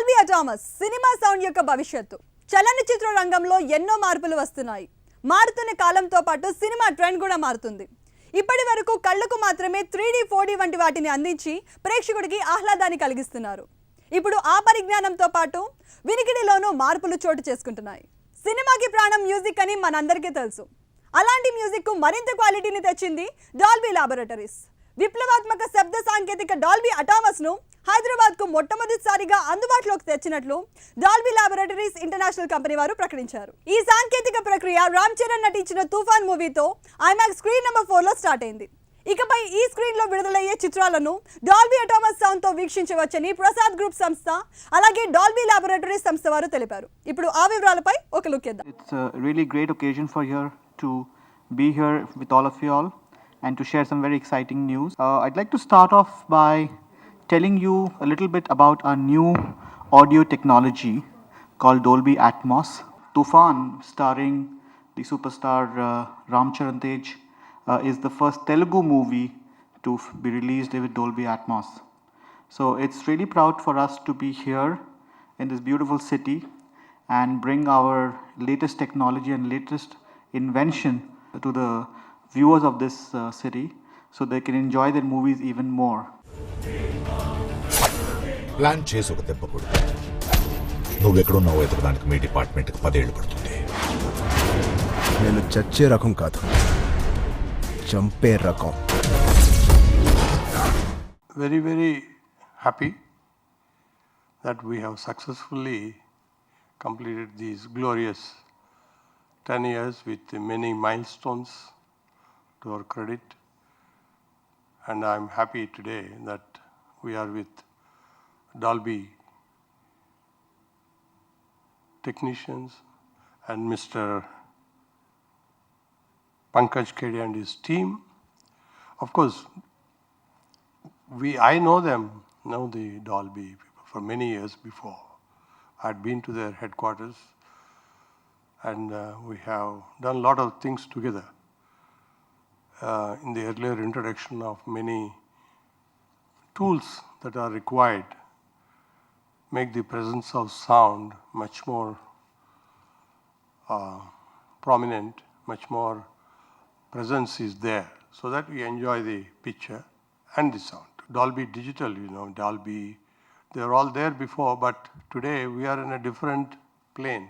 డోల్బీయాటోమస్ cinema sound యొక్క భవిష్యత్తు. చలనచిత్ర రంగంలో ఎన్నో మార్పులు వస్తున్నాయి. మారుతున్న కాలంతో పాటు సినిమా ట్రెండ్ కూడా మారుతుంది. ఇప్పటి వరకు కళ్ళకు మాత్రమే 3D 4D వంటి వాటిని అందించి ప్రేక్షకుడికి ఆహ్లాదాన్ని కలిగిస్తున్నారు. ఇప్పుడు ఆ పరిజ్ఞానంతో పాటు వినికిడిలోనూ మార్పులు చోటు చేసుకుంటున్నాయి. సినిమాకి ప్రాణం మ్యూజిక్ అని మనందరికీ తెలుసు. అలాంటి మ్యూజిక్ కు మరింత క్వాలిటీని తెచ్చింది డాల్బీ లాబొరేటరీస్. విప్లవాత్మక శబ్ద సాంకేతిక డోల్బీయాటోమస్ ను హైదరాబాద్ కు మొట్టమొదటిసారిగా అందుబాటులోకి తెచ్చినట్లు డాల్బీ లాబొరేటరీస్ ఇంటర్నేషనల్ కంపెనీ వారు ప్రకటించారు. ఈ సాంకేతిక ప్రక్రియ రామ్ చరణ్ నటించిన తుఫాన్ మూవీతో IMAX స్క్రీన్ నెంబర్ 4 లో స్టార్ట్ అయింది. ఇకపై ఈ స్క్రీన్ లో విడుదలయ్యే చిత్రాలను డోల్బీయాటోమస్ సౌండ్ తో వీక్షించవచ్చని ప్రసాద్ గ్రూప్ సంస్థ అలాగే డాల్బీ లాబొరేటరీస్ సంస్థ వారు తెలిపారు. ఇప్పుడు ఆ వివరాలపై ఒక లుక్ ఇద్దాం. It's a really great occasion for here to be here with all of you all and to share some very exciting news. I'd like to start off by telling you a little bit about our new audio technology called Dolby Atmos. Tufan, starring the superstar Ram Charan Tej, is the first Telugu movie to be released with Dolby Atmos. So it's really proud for us to be here in this beautiful city and bring our latest technology and latest invention to the viewers of this city so they can enjoy their movies even more. Plan చేసి ఒక దెబ్బ కొడుకు నువ్వెక్కడున్నావో ఎతకడానికి మీ డిపార్ట్మెంట్కి 10 ఏళ్ళు పడుతుంది. నేను చచ్చే రకం కాదు, చంపే రకం. Very happy that we have successfully completed these glorious 10 years with many milestones to our credit, and I'm happy today that we are with Dolby technicians and Mr. Pankaj Khede and his team. Of course, I know the Dolby people for many years before. I'd been to their headquarters and we have done a lot of things together in the earlier introduction of many tools that are required make the presence of sound much more prominent, much more presence is there so that we enjoy the picture and the sound. Dolby Digital, Dolby, they are all there before, but today we are in a different plane,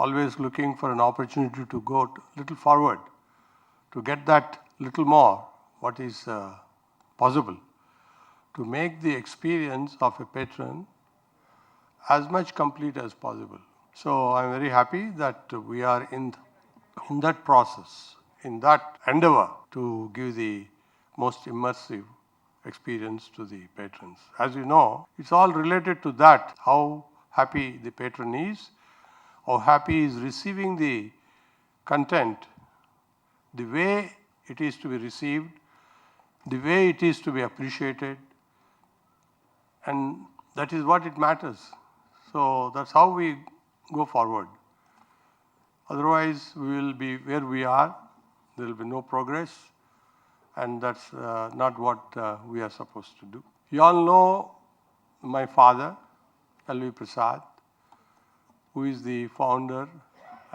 always looking for an opportunity to go a little forward, to get that little more, what is possible, to make the experience of a patron as much complete as possible. So I'm very happy that we are in that process, in that endeavor to give the most immersive experience to the patrons. As you know, it's all related to that, how happy the patron is, how happy he is receiving the content, the way it is to be received, the way it is to be appreciated, and that is what it matters. So that's how we go forward. Otherwise, we will be where we are, there will be no progress, and that's not what we are supposed to do. You all know my father, L.V. Prasad, who is the founder,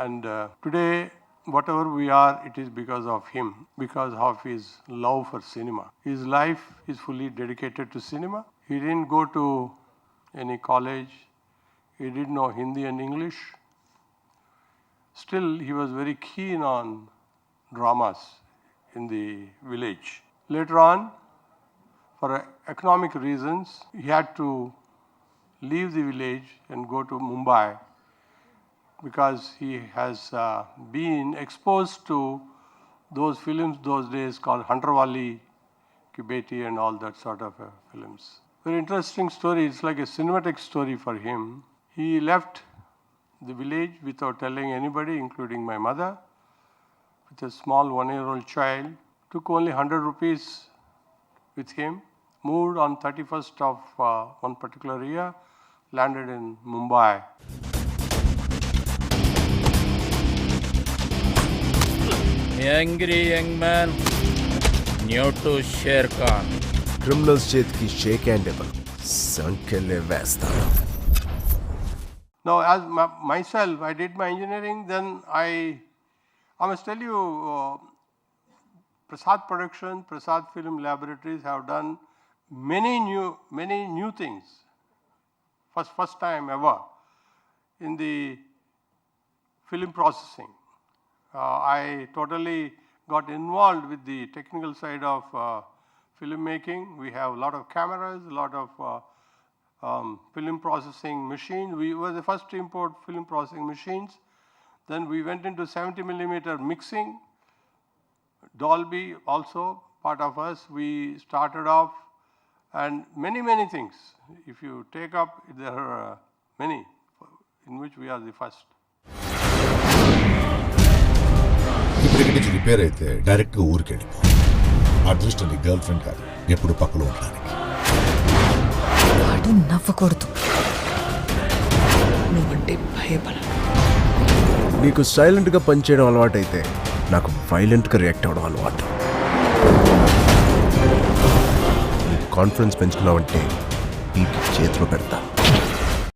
and today whatever we are, it is because of him, because of his love for cinema. His life is fully dedicated to cinema. He didn't go to any college. He didn't know Hindi and English. Still, he was very keen on dramas in the village. Later on, for economic reasons, he had to leave the village and go to Mumbai because he has been exposed to those films those days called Hunterwali, Kibeti and all that sort of films. Very interesting story. It's like a cinematic story for him. He left the village without telling anybody, including my mother, with a small 1-year-old child, took only 100 rupees with him, moved on 31st of one particular year, landed in Mumbai. Angry young man, new to Sher Khan. Criminals చేతికి shake hand ఇవ్వను, సంఖ్యలే వేస్తాను. Now, as myself, I did my engineering, then I must tell you, Prasad Production, Prasad Film Laboratories have done many new things. First time ever in the film processing. I totally got involved with the technical side of filmmaking. We have a lot of cameras, a lot of film processing machines. We were the first to import film processing machines. Then we went into 70mm mixing. Dolby also part of us. We started off, and many things. If you take up, there are many in which we are the first. ఇప్పుడు ఇక్కడ నుంచి repair అయితే డైరెక్ట్గా ఊరికి వెళ్ళిపో. అదృష్టం నీ girl friend కాదు, ఎప్పుడు పక్కలో ఉండడానికి. వాడు నవ్వకూడదు, నువ్వంటే భయపడ. నీకు సైలెంట్గా పనిచేయడం అలవాటైతే నాకు వైలెంట్గా రియాక్ట్ అవ్వడం అలవాటు. నీకు కాన్ఫిడెన్స్ పెంచుకున్నావంటే ఈ చేతిలో పెడతా.